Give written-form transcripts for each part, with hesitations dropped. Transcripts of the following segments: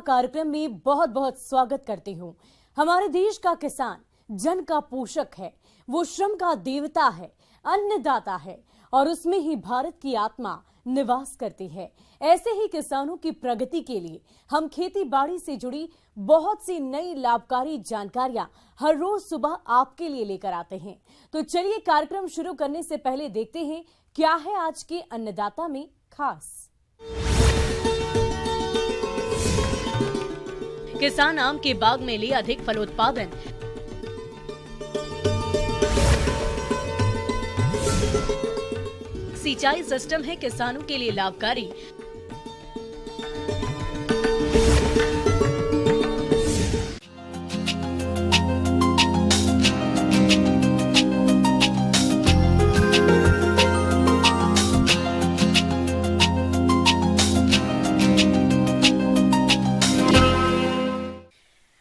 कार्यक्रम में बहुत बहुत स्वागत करती हूँ। हमारे देश का किसान जन का पोषक है, वो श्रम का देवता है, अन्नदाता है और उसमें ही भारत की आत्मा निवास करती है। ऐसे ही किसानों की प्रगति के लिए हम खेती बाड़ी से जुड़ी बहुत सी नई लाभकारी जानकारियां हर रोज सुबह आपके लिए लेकर आते हैं। तो चलिए कार्यक्रम शुरू करने से पहले देखते हैं क्या है आज के अन्नदाता में खास। किसान आम के बाग में ले अधिक फलोत्पादन। सिंचाई सिस्टम है किसानों के लिए लाभकारी।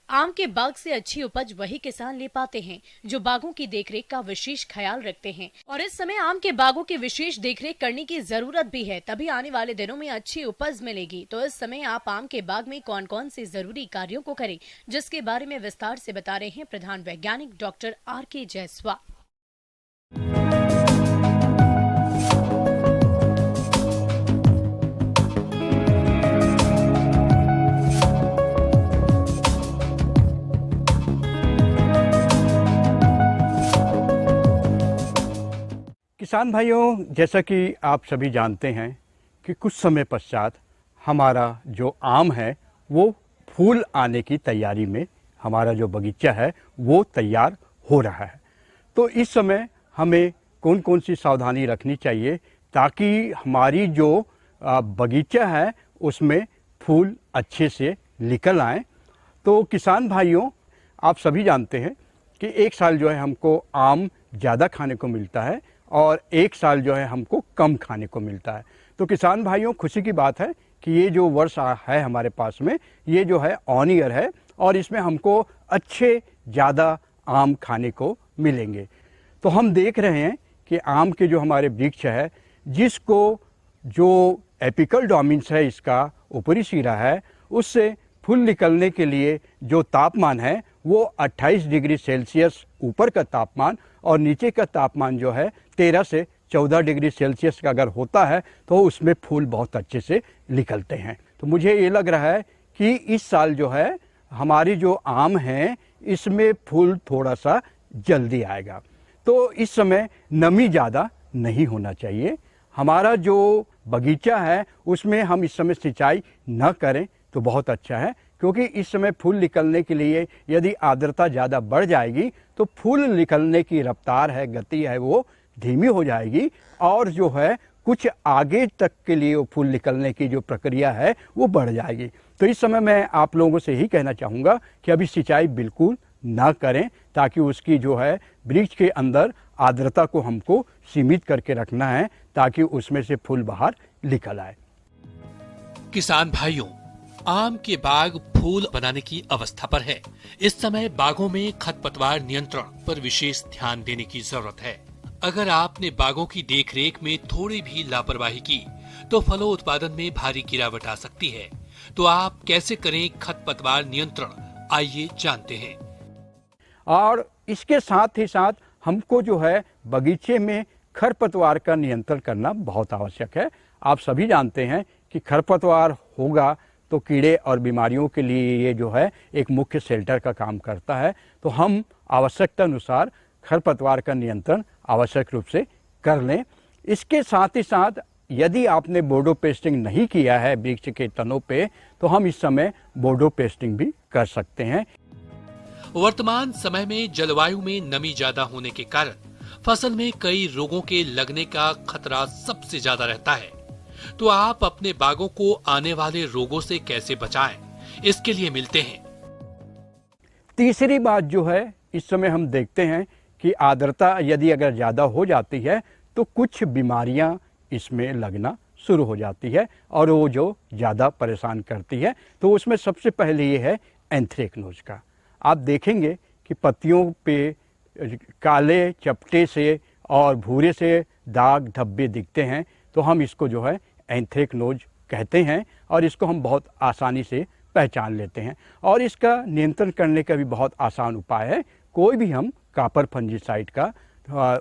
आम के बाग से अच्छी उपज वही किसान ले पाते हैं जो बागों की देखरेख का विशेष ख्याल रखते हैं। और इस समय आम के बागों की विशेष देखरेख करने की जरूरत भी है, तभी आने वाले दिनों में अच्छी उपज मिलेगी। तो इस समय आप आम के बाग में कौन कौन से जरूरी कार्यों को करें, जिसके बारे में विस्तार से बता रहे हैं प्रधान वैज्ञानिक डॉक्टर R.K. जायसवाल। किसान भाइयों, जैसा कि आप सभी जानते हैं कि कुछ समय पश्चात हमारा जो आम है वो फूल आने की तैयारी में, हमारा जो बगीचा है वो तैयार हो रहा है। तो इस समय हमें कौन कौन सी सावधानी रखनी चाहिए ताकि हमारी जो बगीचा है उसमें फूल अच्छे से निकल आए। तो किसान भाइयों, आप सभी जानते हैं कि एक साल जो है हमको आम ज़्यादा खाने को मिलता है और एक साल जो है हमको कम खाने को मिलता है। तो किसान भाइयों, खुशी की बात है कि ये जो वर्ष है हमारे पास में, ये जो है ऑन ईयर है और इसमें हमको अच्छे ज़्यादा आम खाने को मिलेंगे। तो हम देख रहे हैं कि आम के जो हमारे वृक्ष है, जिसको जो एपिकल डोमेन्स है, इसका ऊपरी सिरा है, उससे फूल निकलने के लिए जो तापमान है वो 28 डिग्री सेल्सियस ऊपर का तापमान और नीचे का तापमान जो है 13 से 14 डिग्री सेल्सियस का अगर होता है तो उसमें फूल बहुत अच्छे से निकलते हैं। तो मुझे ये लग रहा है कि इस साल जो है हमारी जो आम है इसमें फूल थोड़ा सा जल्दी आएगा। तो इस समय नमी ज़्यादा नहीं होना चाहिए। हमारा जो बगीचा है उसमें हम इस समय सिंचाई न करें तो बहुत अच्छा है, क्योंकि इस समय फूल निकलने के लिए यदि आर्द्रता ज़्यादा बढ़ जाएगी तो फूल निकलने की रफ्तार है, गति है, वो धीमी हो जाएगी और जो है कुछ आगे तक के लिए वो फूल निकलने की जो प्रक्रिया है वो बढ़ जाएगी। तो इस समय मैं आप लोगों से ही कहना चाहूँगा कि अभी सिंचाई बिल्कुल ना करें, ताकि उसकी जो है वृक्ष के अंदर आर्द्रता को हमको सीमित करके रखना है ताकि उसमें से फूल बाहर निकल आए। किसान भाइयों, आम के बाग फूल बनाने की अवस्था पर है। इस समय बागों में खरपतवार नियंत्रण पर विशेष ध्यान देने की जरूरत है। अगर आपने बागों की देखरेख में थोड़ी भी लापरवाही की तो फलों उत्पादन में भारी गिरावट आ सकती है। तो आप कैसे करें खरपतवार नियंत्रण, आइए जानते हैं। और इसके साथ ही साथ हमको जो है बगीचे में खरपतवार का नियंत्रण करना बहुत आवश्यक है। आप सभी जानते हैं कि खरपतवार होगा तो कीड़े और बीमारियों के लिए ये जो है एक मुख्य शेल्टर का काम करता है। तो हम आवश्यकता अनुसार खरपतवार का नियंत्रण आवश्यक रूप से कर लें। इसके साथ ही साथ यदि आपने बोर्डो पेस्टिंग नहीं किया है वृक्ष के तनों पे, तो हम इस समय बोर्डो पेस्टिंग भी कर सकते हैं। वर्तमान समय में जलवायु में नमी ज्यादा होने के कारण फसल में कई रोगों के लगने का खतरा सबसे ज्यादा रहता है। तो आप अपने बागों को आने वाले रोगों से कैसे बचाएं, इसके लिए मिलते हैं। तीसरी बात जो है, इस समय हम देखते हैं कि आर्द्रता यदि अगर ज़्यादा हो जाती है तो कुछ बीमारियां इसमें लगना शुरू हो जाती है और वो जो ज़्यादा परेशान करती है। तो उसमें सबसे पहले ये है एंथ्रेक्नोज का। आप देखेंगे कि पत्तियों पे काले चपटे से और भूरे से दाग धब्बे दिखते हैं, तो हम इसको जो है एंथ्रेक्नोज कहते हैं और इसको हम बहुत आसानी से पहचान लेते हैं। और इसका नियंत्रण करने का भी बहुत आसान उपाय है। कोई भी हम कॉपर फंजीसाइड का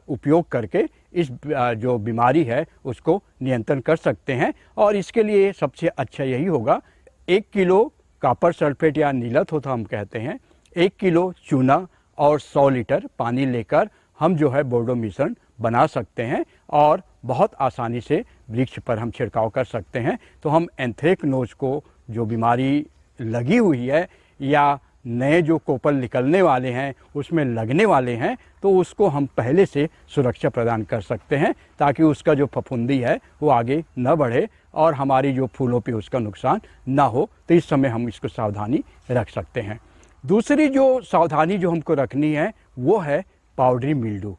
उपयोग करके इस जो बीमारी है उसको नियंत्रण कर सकते हैं। और इसके लिए सबसे अच्छा यही होगा, 1 किलो कॉपर सल्फेट या नीलत होता हम कहते हैं, 1 किलो चूना और 100 लीटर पानी लेकर हम जो है बोर्डो मिश्रण बना सकते हैं और बहुत आसानी से वृक्ष पर हम छिड़काव कर सकते हैं। तो हम एंथ्रेक्नोज को जो बीमारी लगी हुई है या नए जो कोपल निकलने वाले हैं उसमें लगने वाले हैं, तो उसको हम पहले से सुरक्षा प्रदान कर सकते हैं ताकि उसका जो फफूंदी है वो आगे न बढ़े और हमारी जो फूलों पे उसका नुकसान ना हो। तो इस समय हम इसको सावधानी रख सकते हैं। दूसरी जो सावधानी जो हमको रखनी है वो है पाउडरी मिल्डू।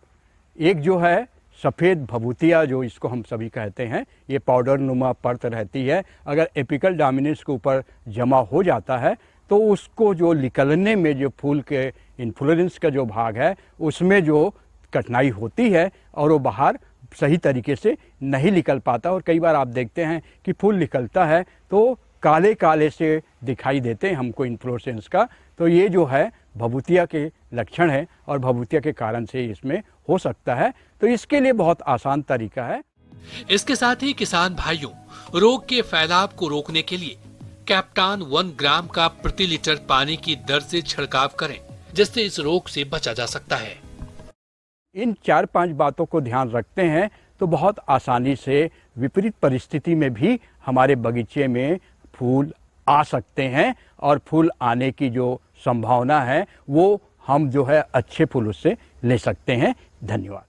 एक जो है सफ़ेद भभूतिया जो इसको हम सभी कहते हैं, ये पाउडर नुमा परत रहती है। अगर एपिकल डोमिनेंस के ऊपर जमा हो जाता है तो उसको जो निकलने में जो फूल के इन्फ्लोरेंस का जो भाग है उसमें जो कठिनाई होती है और वो बाहर सही तरीके से नहीं निकल पाता। और कई बार आप देखते हैं कि फूल निकलता है तो काले काले से दिखाई देते हैं हमको इन्फ्लोरेंस का। तो ये जो है भभूतिया के लक्षण है और भभूतिया के कारण से इसमें हो सकता है। तो इसके लिए बहुत आसान तरीका है। इसके साथ ही किसान भाइयों, रोग के फैलाव को रोकने के लिए कैप्टान 1 ग्राम का प्रति लीटर पानी की दर से छिड़काव करें, जिससे इस रोग से बचा जा सकता है। इन 4-5 बातों को ध्यान रखते हैं तो बहुत आसानी से विपरीत परिस्थिति में भी हमारे बगीचे में फूल आ सकते हैं और फूल आने की जो संभावना है वो हम जो है अच्छे फूल उससे ले सकते हैं। धन्यवाद।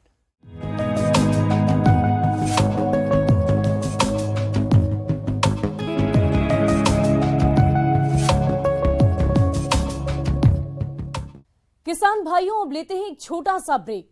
किसान भाइयों, अब लेते हैं एक छोटा सा ब्रेक।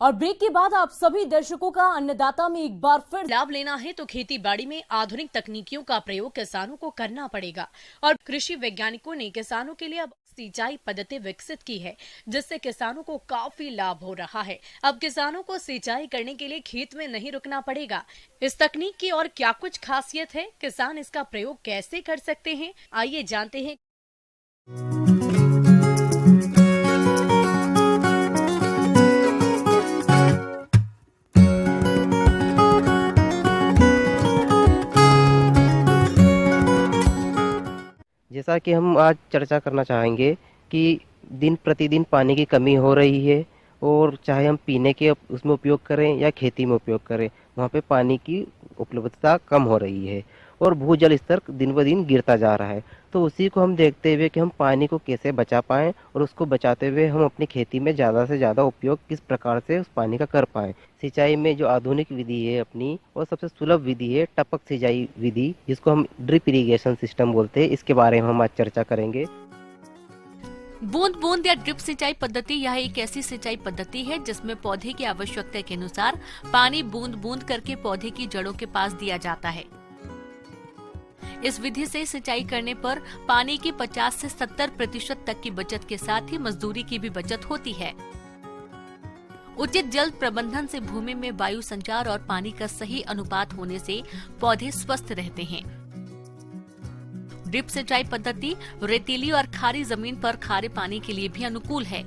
और ब्रेक के बाद आप सभी दर्शकों का अन्नदाता में एक बार फिर लाभ लेना है तो खेती बाड़ी में आधुनिक तकनीकियों का प्रयोग किसानों को करना पड़ेगा। और कृषि वैज्ञानिकों ने किसानों के लिए अब सिंचाई पद्धति विकसित की है, जिससे किसानों को काफी लाभ हो रहा है। अब किसानों को सिंचाई करने के लिए खेत में नहीं रुकना पड़ेगा। इस तकनीक की और क्या कुछ खासियत है, किसान इसका प्रयोग कैसे कर सकते हैं, आइए जानते हैं। जैसा कि हम आज चर्चा करना चाहेंगे कि दिन प्रतिदिन पानी की कमी हो रही है और चाहे हम पीने के उसमें उपयोग करें या खेती में उपयोग करें, वहाँ पे पानी की उपलब्धता कम हो रही है और भूजल स्तर दिन ब दिन गिरता जा रहा है। तो उसी को हम देखते हुए कि हम पानी को कैसे बचा पाएं और उसको बचाते हुए हम अपनी खेती में ज़्यादा से ज़्यादा उपयोग किस प्रकार से उस पानी का कर पाएं। सिंचाई में जो आधुनिक विधि है अपनी, और सबसे सुलभ विधि है टपक सिंचाई विधि, जिसको हम ड्रिप इरिगेशन सिस्टम बोलते हैं। इसके बारे में हम आज चर्चा करेंगे। बूंद बूंद या ड्रिप सिंचाई पद्धति यह एक ऐसी सिंचाई पद्धति है जिसमें पौधे की आवश्यकता के अनुसार पानी बूंद बूंद करके पौधे की जड़ों के पास दिया जाता है। इस विधि से सिंचाई करने पर पानी की 50 से 70% तक की बचत के साथ ही मजदूरी की भी बचत होती है। उचित जल प्रबंधन से भूमि में वायु संचार और पानी का सही अनुपात होने से पौधे स्वस्थ रहते हैं। ड्रिप सिंचाई पद्धति रेतीली और खारी जमीन पर खारे पानी के लिए भी अनुकूल है।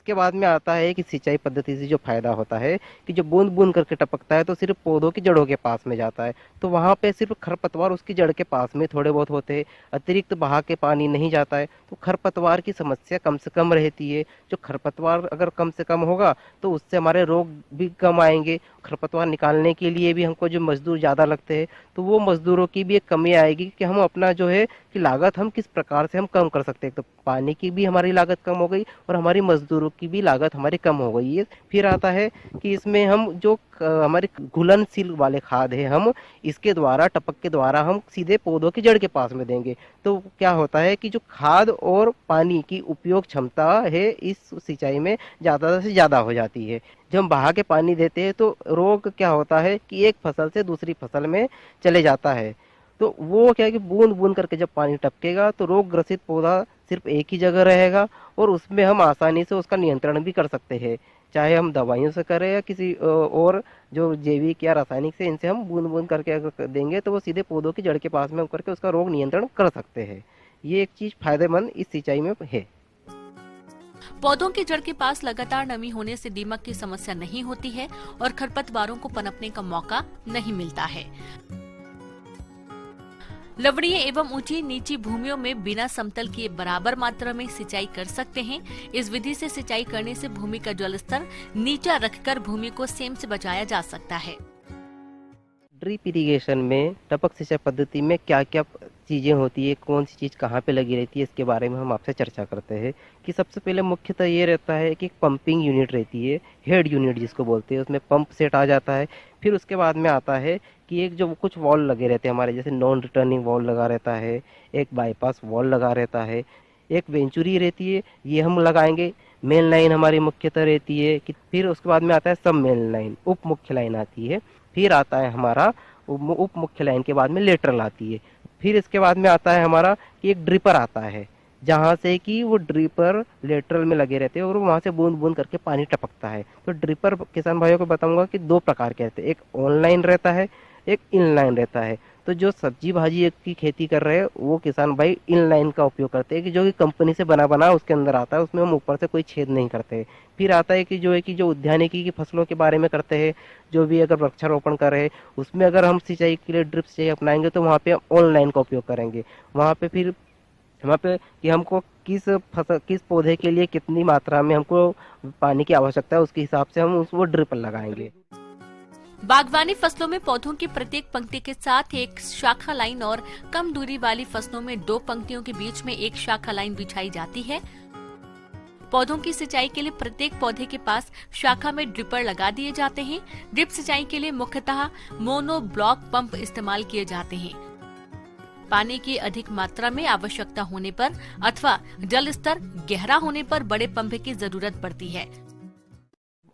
इसके बाद में आता है कि सिंचाई पद्धति से जो फायदा होता है कि जो बूंद बूंद करके टपकता है तो सिर्फ पौधों की जड़ों के पास में जाता है, तो वहाँ पे सिर्फ खरपतवार उसकी जड़ के पास में थोड़े बहुत होते हैं, अतिरिक्त बहा के पानी नहीं जाता है, तो खरपतवार की समस्या कम से कम रहती है। जो खरपतवार अगर कम से कम होगा तो उससे हमारे रोग भी कम आएंगे। खरपतवार निकालने के लिए भी हमको जो मजदूर ज़्यादा लगते हैं तो वो मजदूरों की भी एक कमी आएगी कि हम अपना जो है कि लागत हम किस प्रकार से हम कम कर सकते हैं। तो पानी की भी हमारी लागत कम हो गई और हमारी मजदूरों की भी लागत हमारी कम हो गई है। फिर आता है कि इसमें हम जो हमारे घुलनशील वाले खाद है हम इसके द्वारा टपक के द्वारा हम सीधे पौधों की जड़ के पास में देंगे, तो क्या होता है कि जो खाद और पानी की उपयोग क्षमता है इस सिंचाई में ज़्यादा से ज़्यादा हो जाती है। जब हम बहा के पानी देते हैं तो रोग क्या होता है कि एक फसल से दूसरी फसल में चले जाता है, तो वो क्या है कि बूंद बूंद करके जब पानी टपकेगा तो रोग ग्रसित पौधा सिर्फ एक ही जगह रहेगा और उसमें हम आसानी से उसका नियंत्रण भी कर सकते हैं, चाहे हम दवाइयों से करें या किसी और जो जैविक या रासायनिक से इनसे हम बूंद बूंद करके अगर देंगे तो वो सीधे पौधों की जड़ के पास में करके उसका रोग नियंत्रण कर सकते हैं। ये एक चीज फायदेमंद इस सिंचाई में है। पौधों की जड़ के पास लगातार नमी होने से दीमक की समस्या नहीं होती है और खरपतवारों को पनपने का मौका नहीं मिलता है। लवणीय एवं ऊंची नीची भूमियों में बिना समतल किए बराबर मात्रा में सिंचाई कर सकते हैं। इस विधि से सिंचाई करने से भूमि का जल स्तर नीचा रखकर भूमि को सेम से बचाया जा सकता है। ड्रिप इरिगेशन में टपक सिंचाई पद्धति में क्या क्या चीज़ें होती है, कौन सी चीज़ कहाँ पे लगी रहती है, इसके बारे में हम आपसे चर्चा करते हैं। कि सबसे पहले मुख्यतः ये रहता है कि पंपिंग यूनिट रहती है, हेड यूनिट जिसको बोलते हैं, उसमें पंप सेट आ जाता है। फिर उसके बाद में आता है कि एक जो कुछ वॉल लगे रहते हैं हमारे, जैसे नॉन रिटर्निंग वॉल लगा रहता है, एक बाईपास वॉल लगा रहता है, एक वेंचुरी रहती है, ये हम लगाएंगे। मेन लाइन हमारी मुख्यतः रहती है कि फिर उसके बाद में आता है सब मेन लाइन, उप मुख्य लाइन आती है। फिर आता है हमारा उप मुख्य लाइन के बाद में लेटरल आती है। फिर इसके बाद में आता है हमारा कि एक ड्रिपर आता है, जहाँ से कि वो ड्रिपर लेटरल में लगे रहते हैं और वहाँ से बूंद बूंद करके पानी टपकता है। तो ड्रिपर किसान भाइयों को बताऊंगा कि दो प्रकार के रहते हैं, एक ऑनलाइन रहता है, एक इनलाइन रहता है। तो जो सब्जी भाजी की खेती कर रहे हैं वो किसान भाई इनलाइन का उपयोग करते हैं कि जो कि कंपनी से बना उसके अंदर आता है, उसमें हम ऊपर से कोई छेद नहीं करते। फिर आता है कि जो उद्यानिकी की फसलों के बारे में करते हैं, जो भी अगर वृक्षारोपण कर रहे हैं उसमें अगर हम सिंचाई के लिए ड्रिप सिंचाई अपनाएंगे तो वहाँ पे हम ऑनलाइन का उपयोग करेंगे। वहाँ पे कि हमको किस पौधे के लिए कितनी मात्रा में हमको पानी की आवश्यकता है उसके हिसाब से हम वो ड्रिप लगाएंगे। बागवानी फसलों में पौधों की प्रत्येक पंक्ति के साथ एक शाखा लाइन और कम दूरी वाली फसलों में दो पंक्तियों के बीच में एक शाखा लाइन बिछाई जाती है। पौधों की सिंचाई के लिए प्रत्येक पौधे के पास शाखा में ड्रिपर लगा दिए जाते हैं। ड्रिप सिंचाई के लिए मुख्यतः मोनो ब्लॉक पंप इस्तेमाल किए जाते हैं। पानी की अधिक मात्रा में आवश्यकता होने पर अथवा जल स्तर गहरा होने पर बड़े पंप की जरूरत पड़ती है।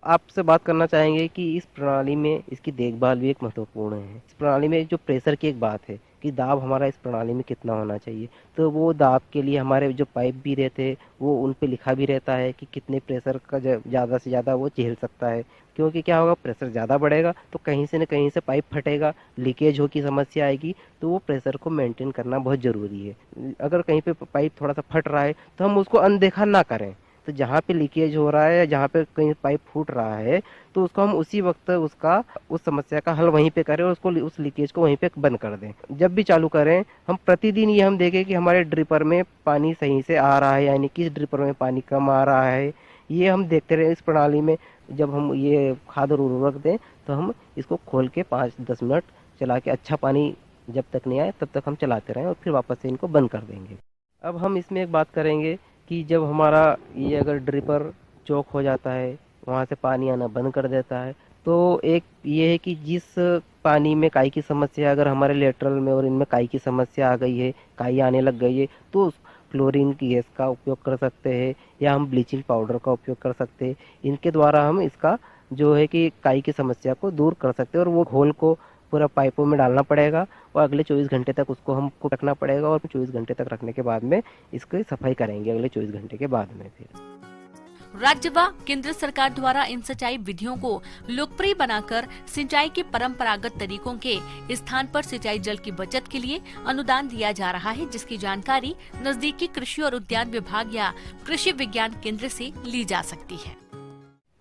आपसे बात करना चाहेंगे कि इस प्रणाली में इसकी देखभाल भी एक महत्वपूर्ण है। इस प्रणाली में जो प्रेशर की एक बात है कि दाब हमारा इस प्रणाली में कितना होना चाहिए, तो वो दाब के लिए हमारे जो पाइप भी रहते हैं वो उन पे लिखा भी रहता है कि कितने प्रेशर का ज़्यादा से ज़्यादा वो झेल सकता है। क्योंकि क्या होगा, प्रेशर ज़्यादा बढ़ेगा तो कहीं से न कहीं से पाइप फटेगा, लीकेज हो की समस्या आएगी, तो वो प्रेशर को मेंटेन करना बहुत ज़रूरी है। अगर कहीं पे पाइप थोड़ा सा फट रहा है तो हम उसको अनदेखा ना करें। तो जहाँ पे लीकेज हो रहा है या जहाँ पे कहीं पाइप फूट रहा है तो उसको हम उसी वक्त उस समस्या का हल वहीं पे करें और उसको उस लीकेज को वहीं पे बंद कर दें। जब भी चालू करें हम प्रतिदिन ये हम देखें कि हमारे ड्रिपर में पानी सही से आ रहा है, यानी किस ड्रिपर में पानी कम आ रहा है, ये हम देखते रहे। इस प्रणाली में जब हम ये खाद और उर्वरक दें तो हम इसको खोल के 5-10 मिनट चला के अच्छा पानी जब तक नहीं आए तब तक हम चलाते रहें और फिर वापस से इनको बंद कर देंगे। अब हम इसमें एक बात करेंगे कि जब हमारा ये अगर ड्रिपर चौक हो जाता है, वहाँ से पानी आना बंद कर देता है, तो एक ये है कि जिस पानी में काई की समस्या अगर हमारे लेटरल में और इनमें काई की समस्या आ गई है, काई आने लग गई है, तो क्लोरीन की गैस का उपयोग कर सकते हैं या हम ब्लीचिंग पाउडर का उपयोग कर सकते हैं। इनके द्वारा हम इसका जो है कि काई की समस्या को दूर कर सकते हैं और वो घोल को पूरा पाइपों में डालना पड़ेगा और अगले 24 घंटे तक उसको हमको रखना पड़ेगा और 24 घंटे तक रखने के बाद में इसकी सफाई करेंगे अगले 24 घंटे के बाद में। फिर राज्य व केंद्र सरकार द्वारा इन सिंचाई विधियों को लोकप्रिय बनाकर सिंचाई के परंपरागत तरीकों के स्थान पर सिंचाई जल की बचत के लिए अनुदान दिया जा रहा है, जिसकी जानकारी नजदीकी कृषि और उद्यान विभाग या कृषि विज्ञान केंद्र से ली जा सकती है।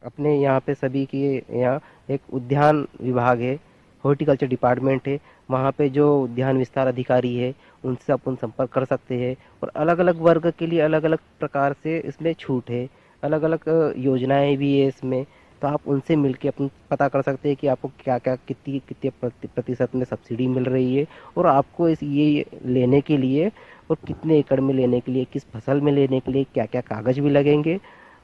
अपने यहाँ पे सभी के यहाँ एक उद्यान विभाग है, हॉर्टिकल्चर डिपार्टमेंट है, वहाँ पे जो उद्यान विस्तार अधिकारी है उनसे अपन संपर्क कर सकते हैं और अलग अलग वर्ग के लिए अलग अलग प्रकार से इसमें छूट है, अलग अलग योजनाएं भी है इसमें। तो आप उनसे मिलके अपन पता कर सकते हैं कि आपको क्या क्या कितने प्रतिशत में सब्सिडी मिल रही है और आपको ये लेने के लिए और कितने एकड़ में लेने के लिए, किस फसल में लेने के लिए क्या क्या कागज भी लगेंगे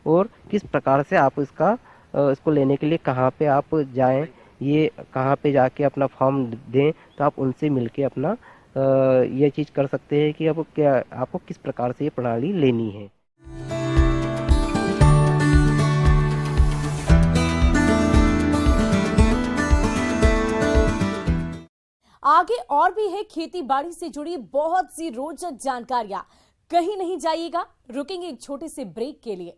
और किस प्रकार से आप इसको लेने के लिए कहाँ पे आप जाएं, ये कहाँ पे जाके अपना फॉर्म दें। तो आप उनसे मिलके अपना ये चीज़ कर सकते हैं कि आपको किस प्रकार से ये प्रणाली लेनी है। आगे और भी है खेती बाड़ी से जुड़ी बहुत सी रोचक जानकारियां। कहीं नहीं जाइएगा, रुकेंगे एक छोटे से ब्रेक के लिए।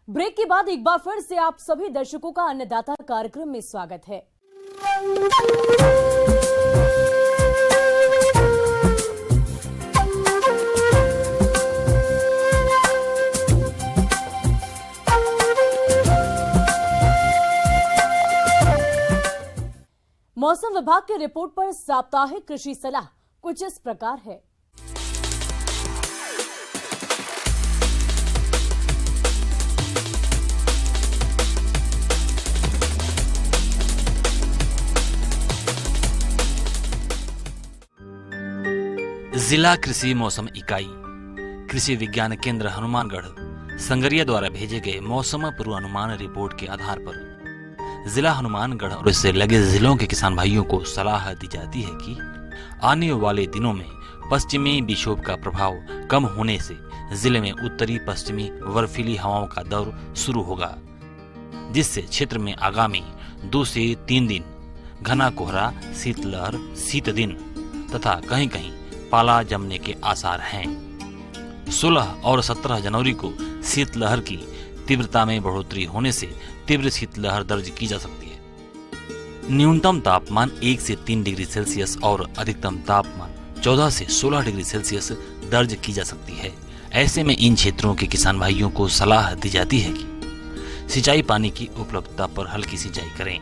ब्रेक के बाद एक बार फिर से आप सभी दर्शकों का अन्नदाता कार्यक्रम में स्वागत है। मौसम विभाग की रिपोर्ट पर साप्ताहिक कृषि सलाह कुछ इस प्रकार है। जिला कृषि मौसम इकाई कृषि विज्ञान केंद्र हनुमानगढ़ संगरिया द्वारा भेजे गए मौसम पूर्वानुमान रिपोर्ट के आधार पर जिला हनुमानगढ़ और इससे लगे जिलों के किसान भाइयों को सलाह दी जाती है कि आने वाले दिनों में पश्चिमी विक्षोभ का प्रभाव कम होने से जिले में उत्तरी पश्चिमी बर्फीली हवाओं का दौर शुरू होगा, जिससे क्षेत्र में आगामी 2 से 3 दिन घना कोहरा, शीतलहर, शीत दिन तथा कहीं कहीं पाला जमने के आसार हैं। 16 और 17 जनवरी को शीतलहर की तीव्रता में बढ़ोतरी होने से तीव्र शीतलहर दर्ज की जा सकती है। न्यूनतम तापमान 1 से 3 डिग्री सेल्सियस और अधिकतम तापमान 14 से 16 डिग्री सेल्सियस दर्ज की जा सकती है। ऐसे में इन क्षेत्रों के किसान भाइयों को सलाह दी जाती है कि सिंचाई पानी की उपलब्धता पर हल्की सिंचाई करें।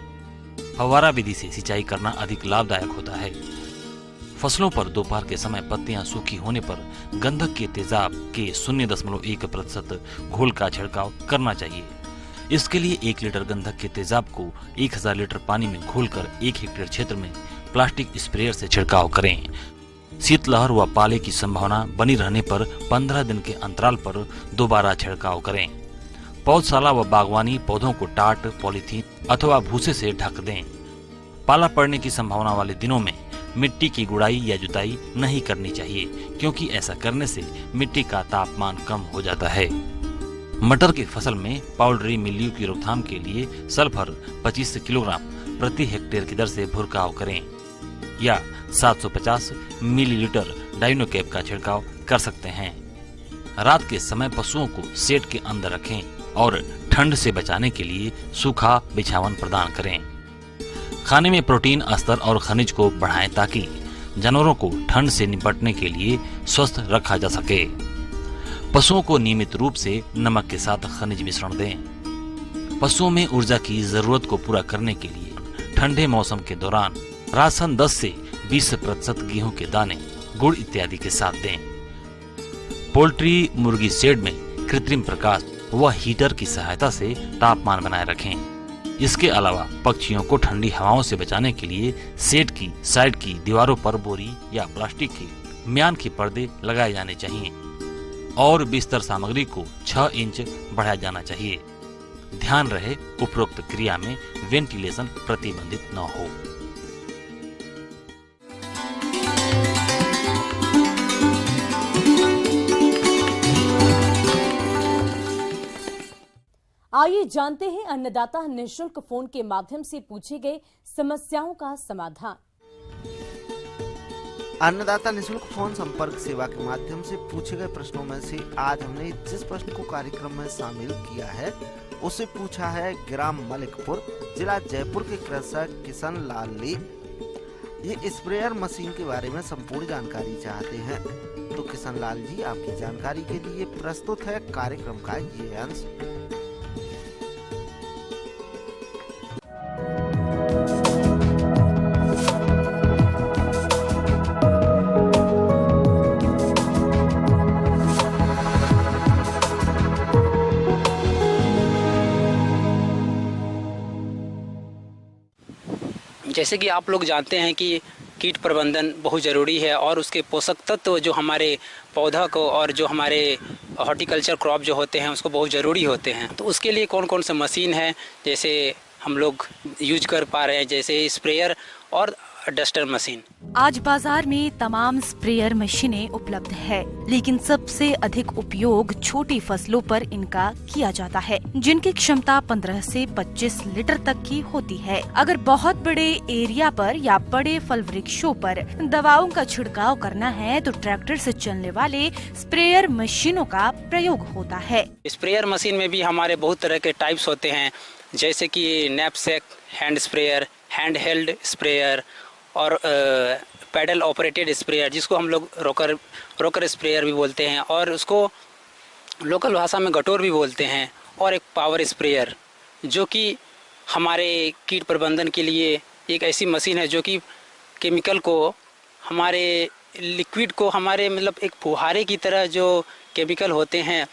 फव्वारा विधि से सिंचाई करना अधिक लाभदायक होता है। फसलों पर दोपहर के समय पत्तियां सूखी होने पर गंधक के तेजाब के 0.1% घोल का छिड़काव करना चाहिए। इसके लिए 1 लीटर गंधक के तेजाब को 1000 लीटर पानी में घोलकर 1 हेक्टेयर क्षेत्र में प्लास्टिक स्प्रेयर से छिड़काव करें। शीतलहर व पाले की संभावना बनी रहने पर 15 दिन के अंतराल पर दोबारा छिड़काव करें। पौधशाला व बागवानी पौधों को टाट, पॉलीथीन अथवा भूसे से ढक दें। पाला पड़ने की संभावना वाले दिनों में मिट्टी की गुड़ाई या जुताई नहीं करनी चाहिए, क्योंकि ऐसा करने से मिट्टी का तापमान कम हो जाता है। मटर की फसल में पाउडरी मिल्यू की रोकथाम के लिए सल्फर 25 किलोग्राम प्रति हेक्टेयर की दर से भुरकाव करें या 750 मिलीलीटर डाइनोकैप का छिड़काव कर सकते हैं। रात के समय पशुओं को शेड के अंदर रखें और ठंड से बचाने के लिए सूखा बिछावन प्रदान करें। खाने में प्रोटीन स्तर और खनिज को बढ़ाएं ताकि जानवरों को ठंड से निपटने के लिए स्वस्थ रखा जा सके। पशुओं को नियमित रूप से नमक के साथ खनिज मिश्रण दें। पशुओं में ऊर्जा की जरूरत को पूरा करने के लिए ठंडे मौसम के दौरान राशन 10 से 20% गेहूं के दाने, गुड़ इत्यादि के साथ दें। पोल्ट्री मुर्गी शेड में कृत्रिम प्रकाश व हीटर की सहायता से तापमान बनाए रखें। इसके अलावा पक्षियों को ठंडी हवाओं से बचाने के लिए शेड की साइड की दीवारों पर बोरी या प्लास्टिक के म्यान के पर्दे लगाए जाने चाहिए और बिस्तर सामग्री को 6 इंच बढ़ाया जाना चाहिए। ध्यान रहे उपरोक्त क्रिया में वेंटिलेशन प्रतिबंधित न हो। आइए जानते हैं अन्नदाता निःशुल्क फोन के माध्यम से पूछे गए समस्याओं का समाधान। अन्नदाता निःशुल्क फोन संपर्क सेवा के माध्यम से पूछे गए प्रश्नों में से आज हमने जिस प्रश्न को कार्यक्रम में शामिल किया है उसे पूछा है ग्राम मलिकपुर, जिला जयपुर के कृषक किशन लाल ली। ये स्प्रेयर मशीन के बारे में संपूर्ण जानकारी चाहते हैं। तो किशन लाल जी, आपकी जानकारी के लिए प्रस्तुत है कार्यक्रम का ये अंश। जैसे कि आप लोग जानते हैं कि कीट प्रबंधन बहुत ज़रूरी है और उसके पोषक तत्व जो हमारे पौधा को और जो हमारे हॉर्टिकल्चर क्रॉप जो होते हैं उसको बहुत ज़रूरी होते हैं। तो उसके लिए कौन कौन सा मशीन है जैसे हम लोग यूज कर पा रहे हैं, जैसे स्प्रेयर और डस्टर मशीन। आज बाजार में तमाम स्प्रेयर मशीनें उपलब्ध है, लेकिन सबसे अधिक उपयोग छोटी फसलों पर इनका किया जाता है, जिनकी क्षमता 15 से 25 लीटर तक की होती है। अगर बहुत बड़े एरिया पर या बड़े फल वृक्षों पर दवाओं का छिड़काव करना है तो ट्रैक्टर से चलने वाले स्प्रेयर मशीनों का प्रयोग होता है। स्प्रेयर मशीन में भी हमारे बहुत तरह के टाइप्स होते हैं, जैसे कि knapsack hand sprayer, hand held sprayer और पैडल ऑपरेटेड स्प्रेयर, जिसको हम लोग रोकर स्प्रेयर भी बोलते हैं और उसको लोकल भाषा में गटोर भी बोलते हैं, और एक पावर स्प्रेयर जो कि हमारे कीट प्रबंधन के लिए एक ऐसी मशीन है जो कि केमिकल को, हमारे लिक्विड को, हमारे मतलब एक फुहारे की तरह जो केमिकल होते हैं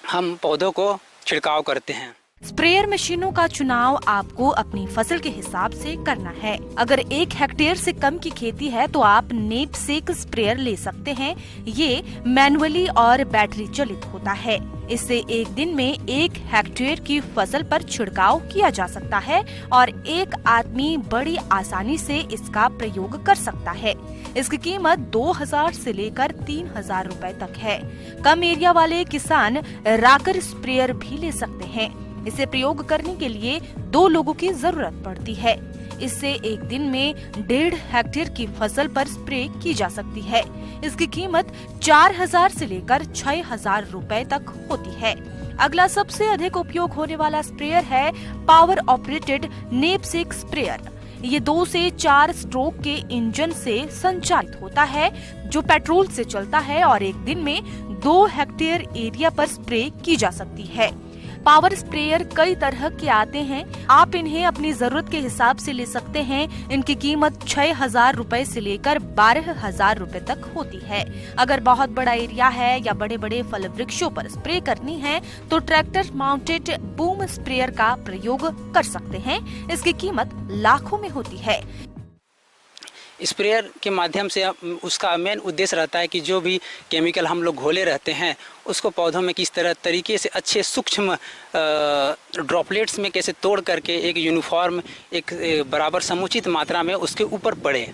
हम पौधों को छिड़काव करते हैं। स्प्रेयर मशीनों का चुनाव आपको अपनी फसल के हिसाब से करना है। अगर 1 हेक्टेयर से कम की खेती है तो आप नैपसेक स्प्रेयर ले सकते हैं। ये मैनुअली और बैटरी चलित होता है। इससे एक दिन में 1 हेक्टेयर की फसल पर छिड़काव किया जा सकता है और एक आदमी बड़ी आसानी से इसका प्रयोग कर सकता है। इसकी कीमत 2000 से लेकर 3000 रुपए तक है। कम एरिया वाले किसान राकर स्प्रेयर भी ले सकते हैं। इसे प्रयोग करने के लिए 2 लोगों की जरूरत पड़ती है। इससे एक दिन में 1.5 हेक्टेयर की फसल पर स्प्रे की जा सकती है। इसकी कीमत 4000 से लेकर 6000 रुपए तक होती है। अगला सबसे अधिक उपयोग होने वाला स्प्रेयर है पावर ऑपरेटेड नैपसेक स्प्रेयर। ये 2 से 4 स्ट्रोक के इंजन से संचालित होता है जो पेट्रोल से चलता है और एक दिन में 2 हेक्टेयर एरिया पर स्प्रे की जा सकती है। पावर स्प्रेयर कई तरह के आते हैं, आप इन्हें अपनी जरूरत के हिसाब से ले सकते हैं। इनकी कीमत 6000 रुपए से लेकर 12000 रुपए तक होती है। अगर बहुत बड़ा एरिया है या बड़े बड़े फल वृक्षों पर स्प्रे करनी है तो ट्रैक्टर माउंटेड बूम स्प्रेयर का प्रयोग कर सकते हैं। इसकी कीमत लाखों में होती है। स्प्रेयर के माध्यम से उसका मेन उद्देश्य रहता है कि जो भी केमिकल हम लोग घोले रहते हैं उसको पौधों में किस तरह तरीके से अच्छे सूक्ष्म ड्रॉपलेट्स में कैसे तोड़ करके एक यूनिफॉर्म, एक बराबर समुचित मात्रा में उसके ऊपर पड़े।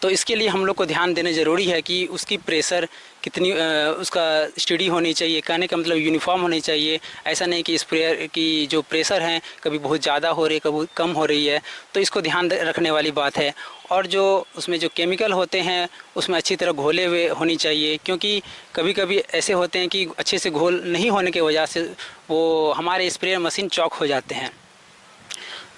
तो इसके लिए हम लोग को ध्यान देना ज़रूरी है कि उसकी प्रेशर कितनी, उसका स्टडी होनी चाहिए। कहने का मतलब यूनिफॉर्म होनी चाहिए। ऐसा नहीं कि स्प्रेयर की जो प्रेशर है कभी बहुत ज़्यादा हो रही है, कभी कम हो रही है। तो इसको ध्यान रखने वाली बात है। और जो उसमें जो केमिकल होते हैं उसमें अच्छी तरह घोले हुए होनी चाहिए, क्योंकि कभी कभी ऐसे होते हैं कि अच्छे से घोल नहीं होने की वजह से वो हमारे स्प्रेयर मशीन चॉक हो जाते हैं।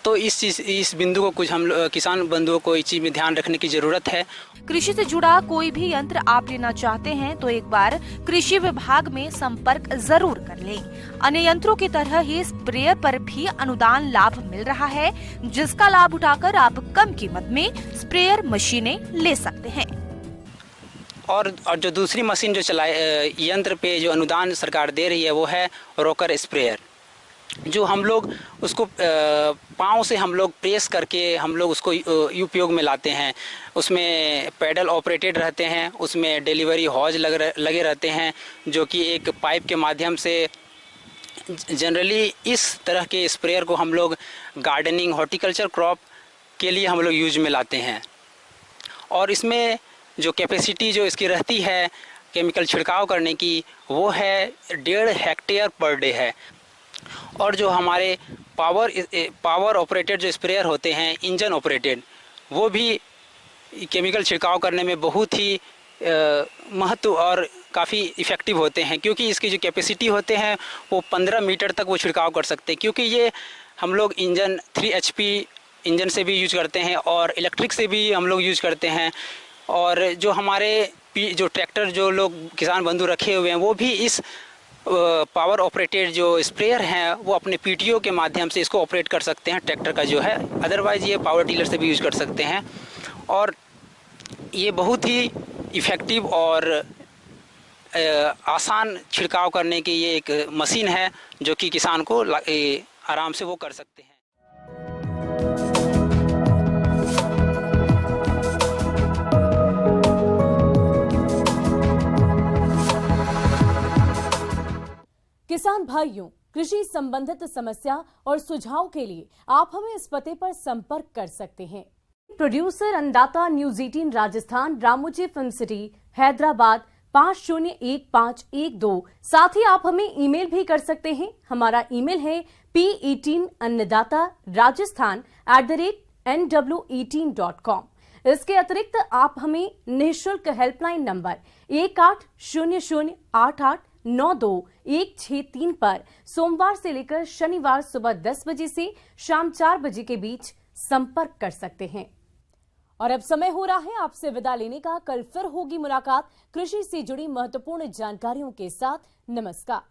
तो इस बिंदु को कुछ हम किसान बंधुओं को इस चीज में ध्यान रखने की जरूरत है। कृषि से जुड़ा कोई भी यंत्र आप लेना चाहते हैं तो एक बार कृषि विभाग में संपर्क जरूर कर लें। अन्य यंत्रों की तरह ही स्प्रेयर पर भी अनुदान लाभ मिल रहा है, जिसका लाभ उठाकर आप कम कीमत में स्प्रेयर मशीनें ले सकते हैं। और जो दूसरी मशीन जो चलाए यंत्र पे जो अनुदान सरकार दे रही है वो है रोकर स्प्रेयर, जो हम लोग उसको पाँव से हम लोग प्रेस करके हम लोग उसको उपयोग में लाते हैं। उसमें पैडल ऑपरेटेड रहते हैं, उसमें डिलीवरी हॉज लगे रहते हैं, जो कि एक पाइप के माध्यम से जनरली इस तरह के स्प्रेयर को हम लोग गार्डनिंग, हॉर्टिकल्चर क्रॉप के लिए हम लोग यूज में लाते हैं। और इसमें जो कैपेसिटी जो इसकी रहती है केमिकल छिड़काव करने की, वो है 1.5 हेक्टेयर पर डे है। और जो हमारे पावर ऑपरेटेड जो स्प्रेयर होते हैं, इंजन ऑपरेटेड, वो भी केमिकल छिड़काव करने में बहुत ही महत्व और काफ़ी इफ़ेक्टिव होते हैं, क्योंकि इसकी जो कैपेसिटी होते हैं वो 15 मीटर तक वो छिड़काव कर सकते हैं। क्योंकि ये हम लोग इंजन 3 HP इंजन से भी यूज करते हैं और इलेक्ट्रिक से भी हम लोग यूज करते हैं। और जो हमारे जो ट्रैक्टर जो लोग किसान बंधु रखे हुए हैं, वो भी इस पावर ऑपरेटेड जो स्प्रेयर हैं वो अपने PTO के माध्यम से इसको ऑपरेट कर सकते हैं, ट्रैक्टर का जो है। अदरवाइज़ ये पावर टीलर से भी यूज कर सकते हैं। और ये बहुत ही इफ़ेक्टिव और आसान छिड़काव करने की ये एक मशीन है, जो कि किसान को आराम से वो कर सकते हैं। किसान भाइयों, कृषि संबंधित समस्या और सुझाव के लिए आप हमें इस पते पर संपर्क कर सकते हैं। प्रोड्यूसर अन्नदाता news 18 Rajasthan, Ramoji film city, Hyderabad 501512। साथ ही आप हमें ईमेल भी कर सकते हैं। हमारा ईमेल है p18annadatarajasthan@nw18.com। इसके अतिरिक्त आप हमें निःशुल्क हेल्पलाइन नंबर 180088921663 पर सोमवार से लेकर शनिवार सुबह 10 बजे से शाम 4 बजे के बीच संपर्क कर सकते हैं। और अब समय हो रहा है आपसे विदा लेने का। कल फिर होगी मुलाकात कृषि से जुड़ी महत्वपूर्ण जानकारियों के साथ। नमस्कार।